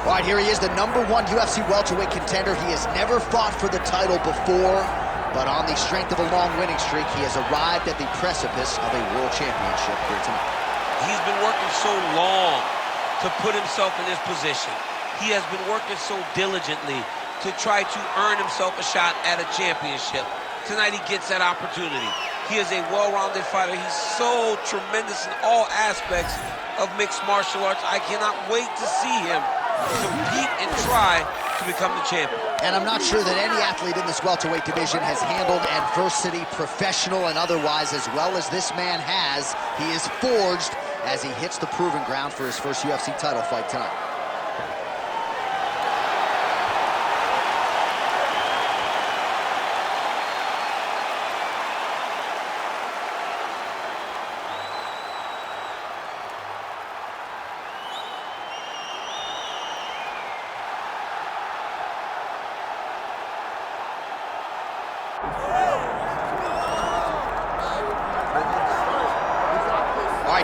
All right, here he is, the #1 UFC welterweight contender. He has never fought for the title before, but on the strength of a long winning streak, he has arrived at the precipice of a world championship here tonight. He's been working so long to put himself in this position. He has been working so diligently to try to earn himself a shot at a championship. Tonight he gets that opportunity. He is a well-rounded fighter. He's so tremendous in all aspects of mixed martial arts. I cannot wait to see him compete and try to become the champion. And I'm not sure that any athlete in this welterweight division has handled adversity, professional and otherwise, as well as this man has. He is forged as he hits the proving ground for his first UFC title fight tonight.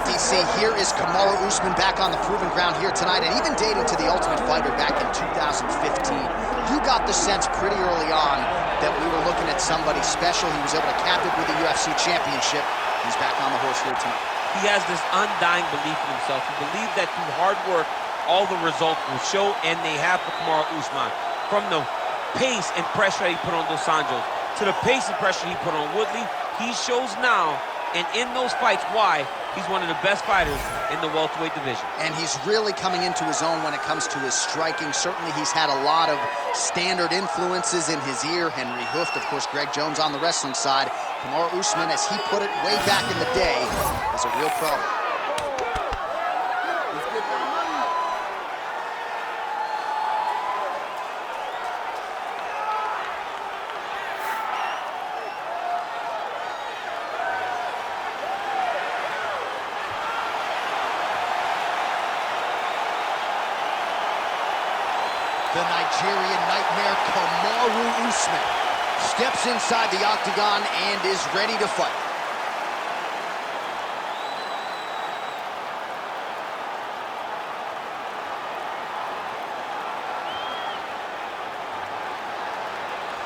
DC, here is Kamaru Usman back on the proving ground here tonight, and even dating to the Ultimate Fighter back in 2015. You got the sense pretty early on that we were looking at somebody special. He was able to cap it with the UFC championship. He's back on the horse here tonight. He has this undying belief in himself. He believes that through hard work, all the results will show, and they have for Kamaru Usman. From the pace and pressure that he put on Dos Anjos to the pace and pressure he put on Woodley, he shows now, and in those fights, why he's one of the best fighters in the welterweight division. And he's really coming into his own when it comes to his striking. Certainly he's had a lot of standard influences in his ear. Henry Hooft, of course, Greg Jones on the wrestling side. Kamaru Usman, as he put it way back in the day, is a real problem. The Nigerian nightmare, Kamaru Usman, steps inside the octagon and is ready to fight.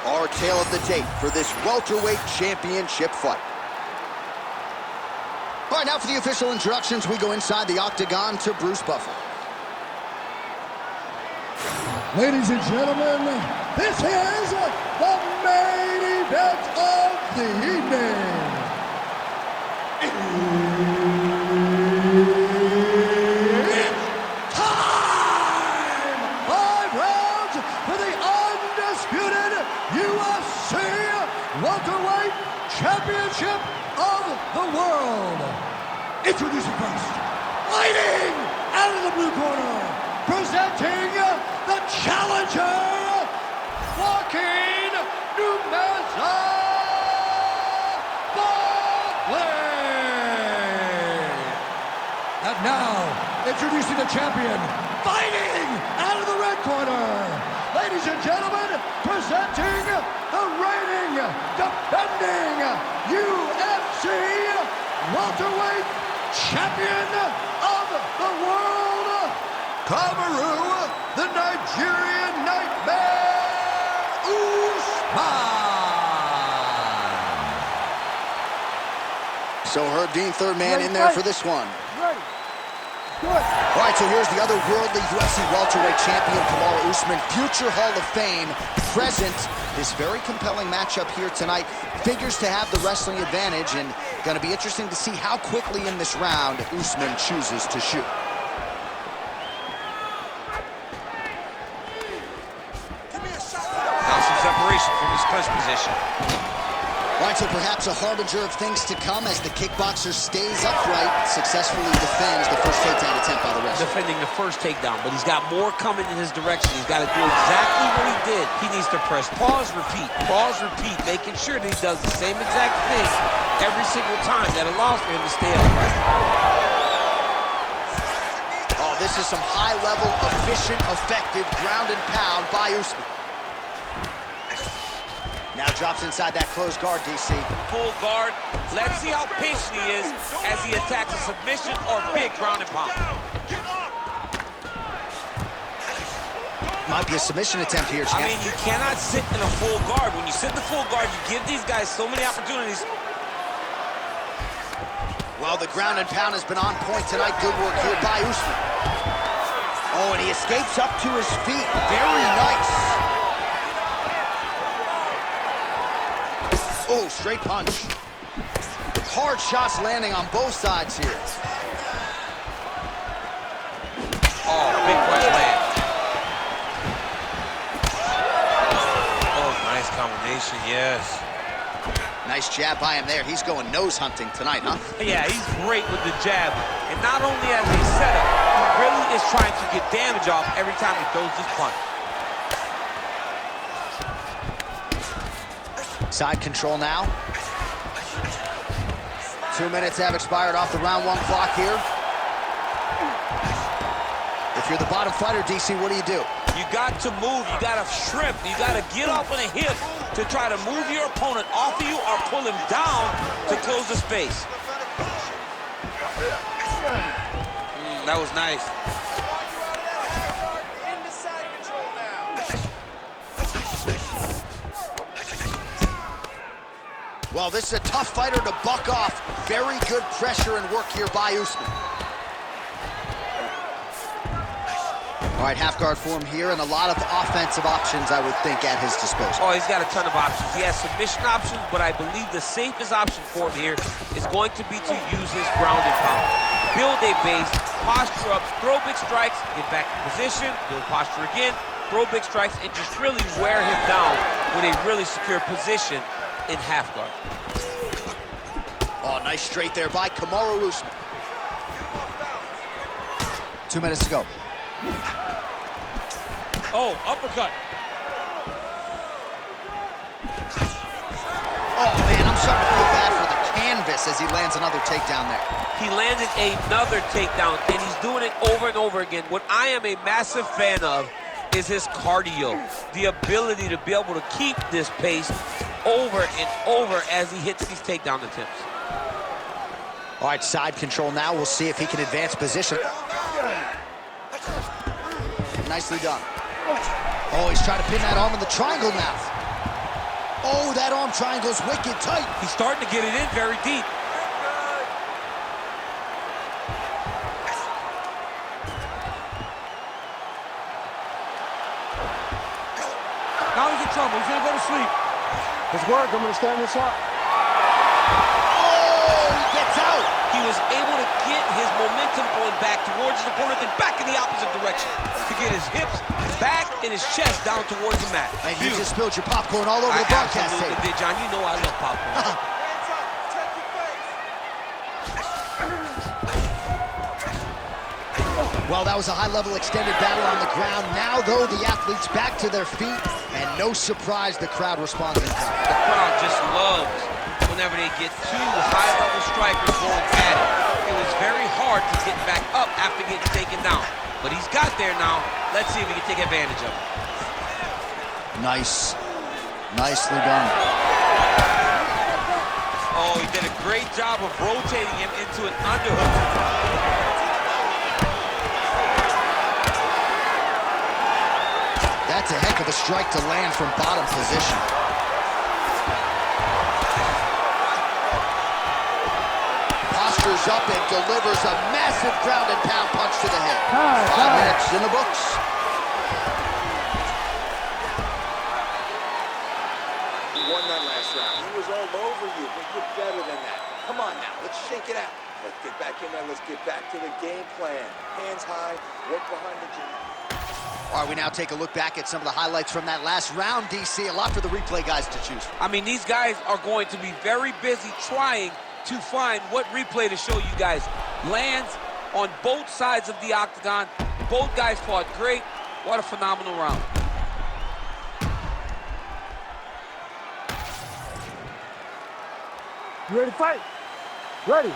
Our tale of the tape for this welterweight championship fight. All right, now for the official introductions, we go inside the octagon to Bruce Buffer. Ladies and gentlemen, this is the main event of the evening. It's time! 5 rounds for the undisputed UFC welterweight championship of the world. Introducing first, fighting out of the blue corner, presenting the challenger, Joaquin Buckley. And now, introducing the champion, fighting out of the red corner. Ladies and gentlemen, presenting the reigning, defending UFC welterweight champion of the world, Kamaru, the Nigerian nightmare, Usman. So Herb Dean, third man in there for this one. Ready. Good. All right, so here's the otherworldly UFC welterweight champion, Kamaru Usman, future Hall of Fame, present. This very compelling matchup here tonight. Figures to have the wrestling advantage, and going to be interesting to see how quickly in this round Usman chooses to shoot. Separation from his clinch position. All right, so perhaps a harbinger of things to come as the kickboxer stays upright, successfully defends the first takedown attempt by the wrestler. Defending the first takedown, but he's got more coming in his direction. He's got to do exactly what he did. He needs to press pause, repeat, making sure that he does the same exact thing every single time. That allows for him to stay upright. Oh, this is some high-level, efficient, effective ground and pound by Usman. Now drops inside that closed guard, DC. Full guard. Let's see how patient he is as he attacks a submission or big ground and pound. Might be a submission attempt here, champ. I mean, you cannot sit in a full guard. When you sit in the full guard, you give these guys so many opportunities. Well, the ground and pound has been on point tonight. Good work here by Usman. Oh, and he escapes up to his feet. Very nice. Oh, straight punch. Hard shots landing on both sides here. Oh, big punch land. Oh, nice combination, yes. Nice jab by him there. He's going nose hunting tonight, huh? Yeah, he's great with the jab. And not only as a setup, he really is trying to get damage off every time he throws this punch. Side control now. 2 minutes have expired off the round 1 clock here. If you're the bottom fighter, DC, what do? You got to move, you got to shrimp, you got to get off on a hip to try to move your opponent off of you or pull him down to close the space. That was nice. Well, this is a tough fighter to buck off. Very good pressure and work here by Usman. All right, half guard form here, and a lot of offensive options, I would think, at his disposal. Oh, he's got a ton of options. He has submission options, but I believe the safest option for him here is going to be to use his ground and pound. Build a base, posture up, throw big strikes, get back in position, build posture again, throw big strikes, and just really wear him down with a really secure position in half guard. Oh, nice straight there by Kamaru Usman. 2 minutes to go. Oh, uppercut. Oh, man, I'm starting to feel bad for the canvas as he lands another takedown there. He landed another takedown, and he's doing it over and over again. What I am a massive fan of is his cardio, the ability to be able to keep this pace over and over as he hits these takedown attempts. All right, side control now. We'll see if he can advance position. Nicely done. Oh, he's trying to pin that arm in the triangle now. Oh, that arm triangle's wicked tight. He's starting to get it in very deep. Now he's in trouble. He's gonna go to sleep. His work, I'm gonna stand this up. Oh, he gets out. He was able to get his momentum going back towards his opponent, then back in the opposite direction to get his hips back and his chest down towards the mat. And you just spilled your popcorn all over the broadcast tape. Did, John. You know I love popcorn. Well, that was a high-level extended battle on the ground. Now, though, the athletes back to their feet, and no surprise the crowd responds in kind. The crowd just loves whenever they get two high-level strikers going at it. It was very hard to get back up after getting taken down. But he's got there now. Let's see if he can take advantage of it. Nice. Nicely done. Oh, he did a great job of rotating him into an underhook. That's a heck of a strike to land from bottom position. Postures up and delivers a massive ground and pound punch to the head. 5 minutes in the books. You won that last round. He was all over you, but you're better than that. Come on now, let's shake it out. Let's get back in there. Let's get back to the game plan. Hands high, work behind the gym. All right, we now take a look back at some of the highlights from that last round, DC. A lot for the replay guys to choose from. I mean, these guys are going to be very busy trying to find what replay to show you guys. Lands on both sides of the octagon. Both guys fought great. What a phenomenal round. You ready to fight? Ready.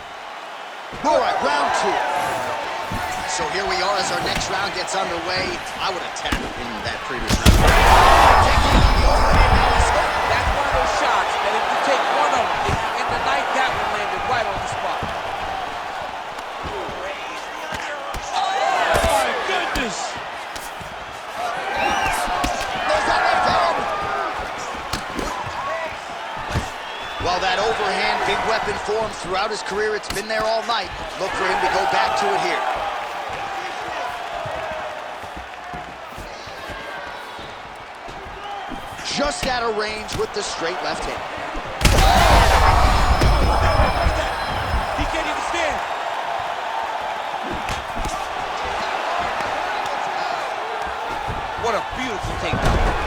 All right, round 2. So here we are as our next round gets underway. I would have tapped in that previous round. That's one of those shots that if you take one of them, if you end the night, that one landed right on the spot. Oh, my goodness! weapon for him throughout his career. It's been there all night. Look for him to go back to it here. Just out of range with the straight left hand. He can't even stand. What a beautiful takedown.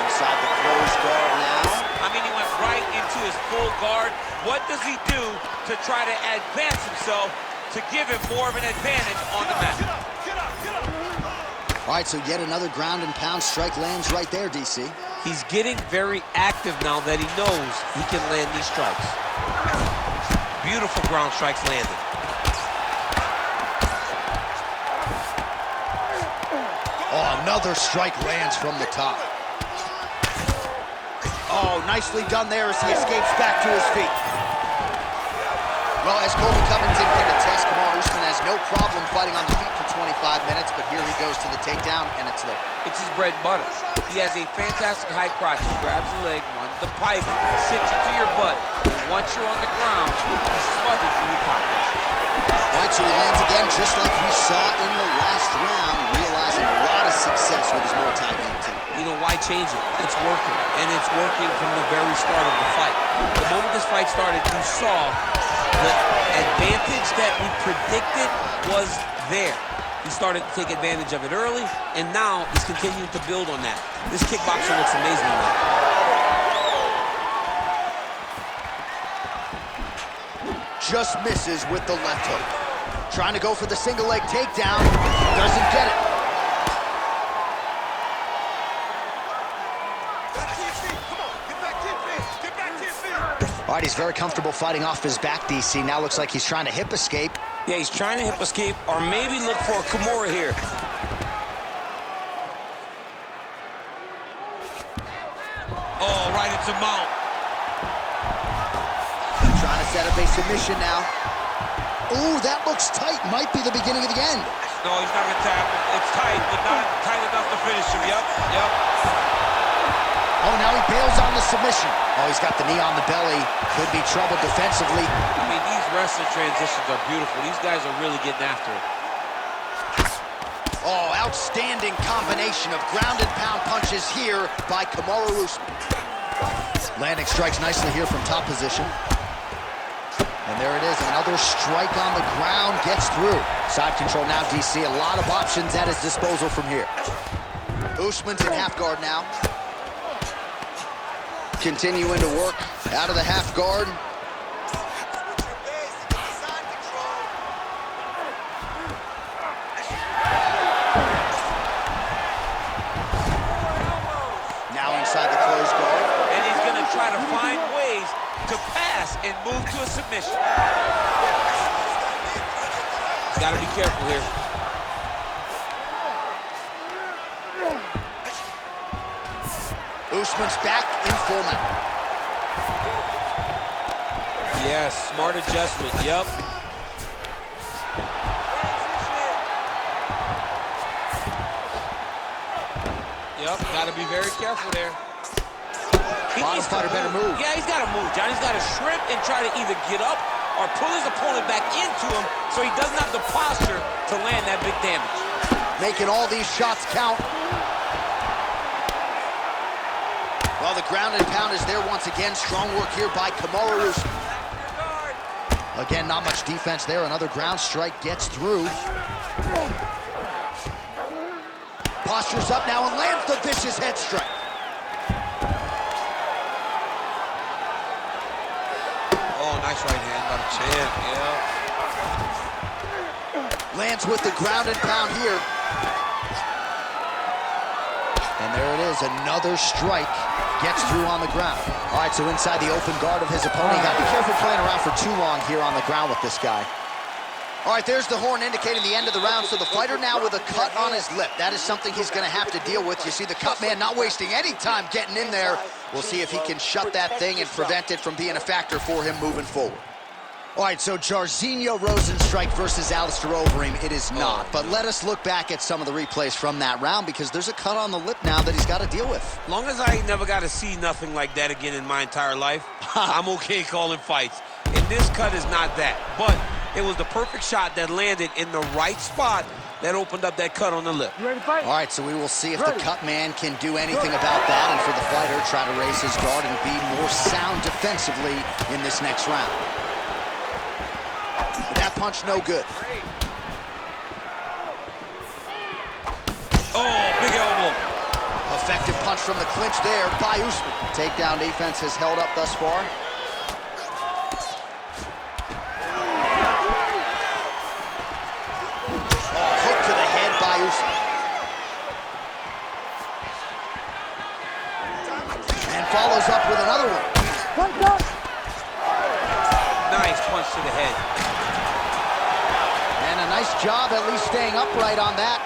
Inside the closed guard now. I mean, he went right into his full guard. What does he do to try to advance himself to give him more of an advantage on the mat? All right, so yet another ground and pound strike lands right there, DC. He's getting very active now that he knows he can land these strikes. Beautiful ground strikes landed. Oh, another strike lands from the top. Oh, nicely done there as he escapes back to his feet. Well, as Colby Covington can attest, Kamaru Usman has no problem fighting on the feet for 25 minutes, but here he goes to the takedown, and it's there. It's his bread and butter. He has a fantastic high crotch. He grabs the leg, runs the pipe, sits you to your butt. And once you're on the ground, he smothers you with top pressure. All right, so he lands again just like we saw in the last round, realizing a lot of success with his multi-game. You know, why change it? It's working, and it's working from the very start of the fight. The moment this fight started, you saw the advantage that we predicted was there. He started to take advantage of it early, and now he's continuing to build on that. This kickboxer looks amazing tonight. Just misses with the left hook. Trying to go for the single leg takedown, doesn't get it. All right, he's very comfortable fighting off his back, DC. Now looks like he's trying to hip escape. Yeah, he's trying to hip escape, or maybe look for a Kimura here. Oh, right into mount. Trying to set up a submission now. Ooh, that looks tight. Might be the beginning of the end. No, he's not gonna tap. It's tight, but not tight enough to finish him. Yep. Oh, now he bails on the submission. Oh, he's got the knee on the belly. Could be trouble defensively. I mean, these wrestling transitions are beautiful. These guys are really getting after it. Oh, outstanding combination of ground and pound punches here by Kamaru Usman. Landing strikes nicely here from top position. And there it is, another strike on the ground, gets through. Side control now, DC, a lot of options at his disposal from here. Usman's in half guard now. Continuing to work out of the half guard. Now inside the closed guard. And he's gonna try to find ways to pass and move to a submission. He's gotta be careful here. Usman's back in full mount. Yes, smart adjustment, yep. Yep, gotta be very careful there. Bottom fighter better move. Yeah, he's gotta move, John. He's gotta shrimp and try to either get up or pull his opponent back into him so he doesn't have the posture to land that big damage. Making all these shots count. Well, the ground and pound is there once again. Strong work here by Kamaru Usman. Again, not much defense there. Another ground strike gets through. Postures up now and lands the vicious head strike. Oh, nice right hand by the champ, yeah. Lands with the ground and pound here. And there it is, another strike. Gets through on the ground. All right, so inside the open guard of his opponent. You got to be careful playing around for too long here on the ground with this guy. All right, there's the horn indicating the end of the round. So the fighter now with a cut on his lip. That is something he's going to have to deal with. You see the cut man not wasting any time getting in there. We'll see if he can shut that thing and prevent it from being a factor for him moving forward. All right, so Jairzinho Rozenstruik versus Alistair Overeem, it is not. But let us look back at some of the replays from that round, because there's a cut on the lip now that he's got to deal with. As long as I ain't never got to see nothing like that again in my entire life, I'm okay calling fights. And this cut is not that. But it was the perfect shot that landed in the right spot that opened up that cut on the lip. You ready to fight? All right, so we will see if the cut man can do anything about that, and for the fighter, try to raise his guard and be more sound defensively in this next round. That punch no good. Oh, big elbow. Effective punch from the clinch there by Usman. Takedown defense has held up thus far. Oh, hook to the head by Usman. And follows up with another one. Nice punch to the head. And a nice job at least staying upright on that.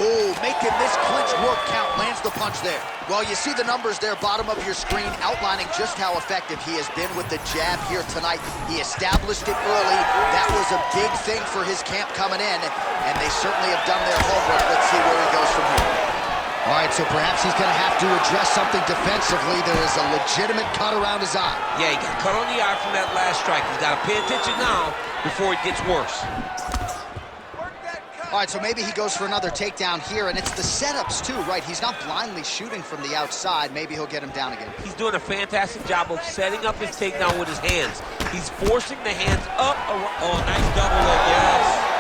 Oh, making this clinch work count. Lands the punch there. Well, you see the numbers there, bottom of your screen, outlining just how effective he has been with the jab here tonight. He established it early. That was a big thing for his camp coming in, and they certainly have done their homework. Let's see where he goes from here. All right, so perhaps he's going to have to address something defensively. There is a legitimate cut around his eye. Yeah, he got cut on the eye from that last strike. He's got to pay attention now before it gets worse. All right, so maybe he goes for another takedown here, and it's the setups too, right? He's not blindly shooting from the outside. Maybe he'll get him down again. He's doing a fantastic job of setting up his takedown with his hands. He's forcing the hands up. Oh, nice double leg, yes.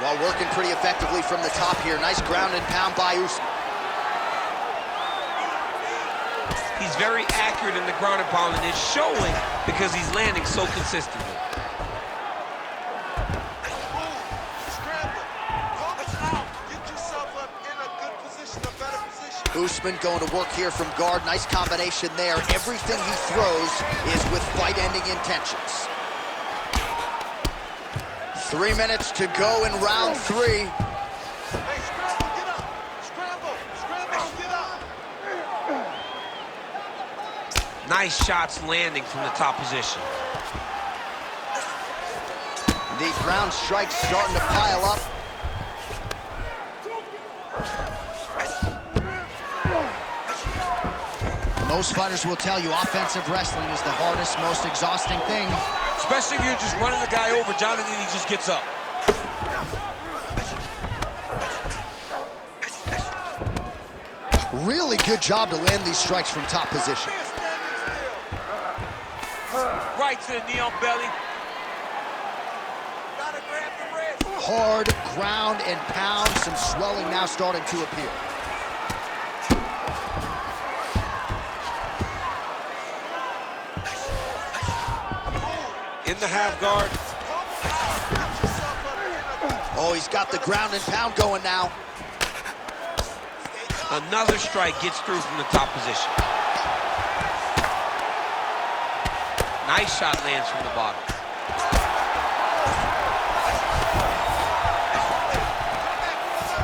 Well, working pretty effectively from the top here. Nice ground and pound by Usman. He's very accurate in the ground and pound, and it's showing because he's landing so consistently. Usman going to work here from guard. Nice combination there. Everything he throws is with fight-ending intentions. 3 minutes to go in round 3. Nice shots landing from the top position. These ground strikes starting to pile up. Most fighters will tell you offensive wrestling is the hardest, most exhausting thing. Especially if you're just running the guy over, Jonathan, he just gets up. Really good job to land these strikes from top position. Right to the knee on belly. Hard ground and pound. Some swelling now starting to appear. In the half guard. Oh, he's got the ground and pound going now. Another strike gets through from the top position. Nice shot lands from the bottom.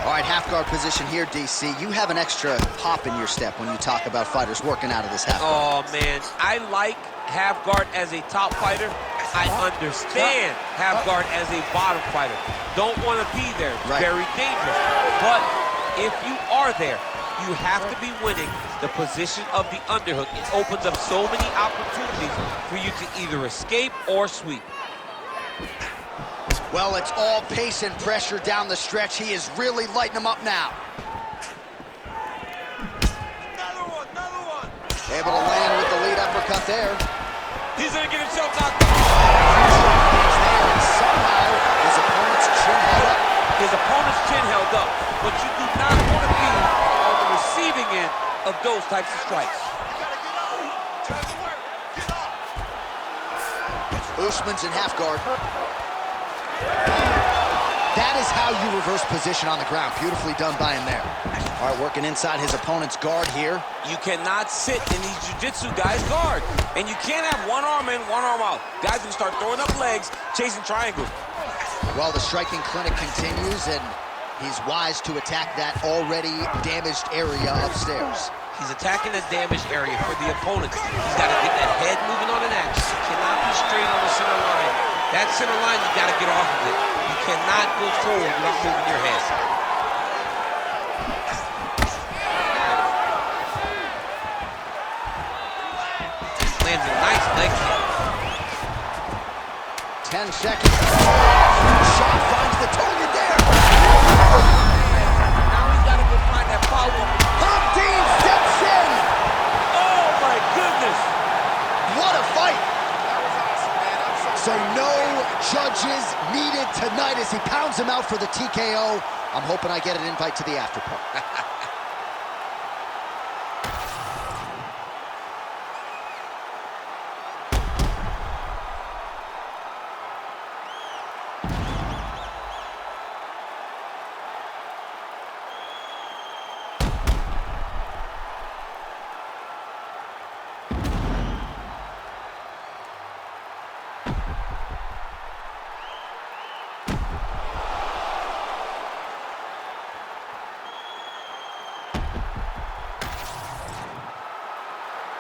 All right, half guard position here, DC. You have an extra pop in your step when you talk about fighters working out of this half guard. Oh, man. I like half guard as a top fighter. I understand half guard as a bottom fighter. Don't want to be there. It's very dangerous. But if you are there, you have to be winning the position of the underhook. It opens up so many opportunities for you to either escape or sweep. Well, it's all pace and pressure down the stretch. He is really lighting them up now. Another one. Able to land with the lead uppercut there. He's going to get himself knocked out. And somehow his opponent's chin held up. His opponent's chin held up. But you do not want to be on the receiving end of those types of strikes. Usman's in half guard. That is how you reverse position on the ground. Beautifully done by him there. All right, working inside his opponent's guard here. You cannot sit in these jiu-jitsu guys' guard. And you can't have one arm in, one arm out. Guys can start throwing up legs, chasing triangle. Well, the striking clinic continues, and he's wise to attack that already damaged area upstairs. He's attacking the damaged area for the opponent. He's got to get that head moving on an action. He cannot be straight on the center line. That center line, you got to get off of it. You cannot go forward without moving your head. Lands a nice leg kick. 10 seconds. Shot finds the target there. Now he's got to go find that follow-up. Dean steps in. Oh my goodness. What a fight. That was awesome, man. So no judges needed tonight as he pounds him out for the TKO. I'm hoping I get an invite to the after party.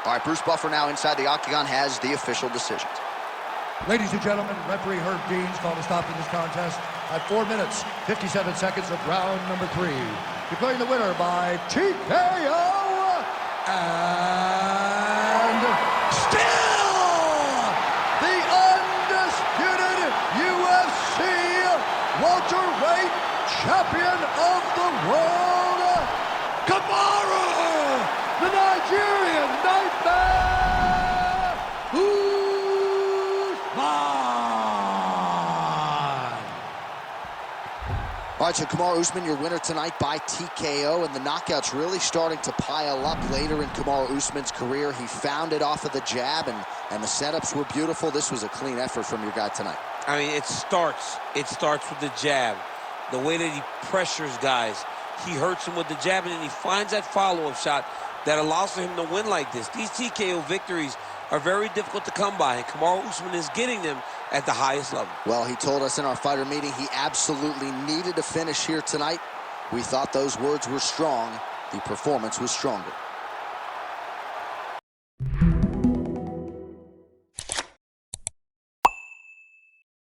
All right, Bruce Buffer now inside the octagon has the official decisions. Ladies and gentlemen, referee Herb Dean's called a stop in this contest at 4 minutes, 57 seconds of round number 3. Declaring the winner by TKO and still the undisputed UFC welterweight champion of the world, Kamaru, the Nigerian Nightmare Usman. All right, so Kamaru Usman, your winner tonight by TKO, and the knockouts really starting to pile up later in Kamaru Usman's career. He found it off of the jab, and the setups were beautiful. This was a clean effort from your guy tonight. I mean, it starts with the jab. The way that he pressures guys. He hurts him with the jab, and then he finds that follow-up shot that allows for him to win like this. These TKO victories are very difficult to come by, and Kamaru Usman is getting them at the highest level. Well, he told us in our fighter meeting he absolutely needed a finish here tonight. We thought those words were strong. The performance was stronger.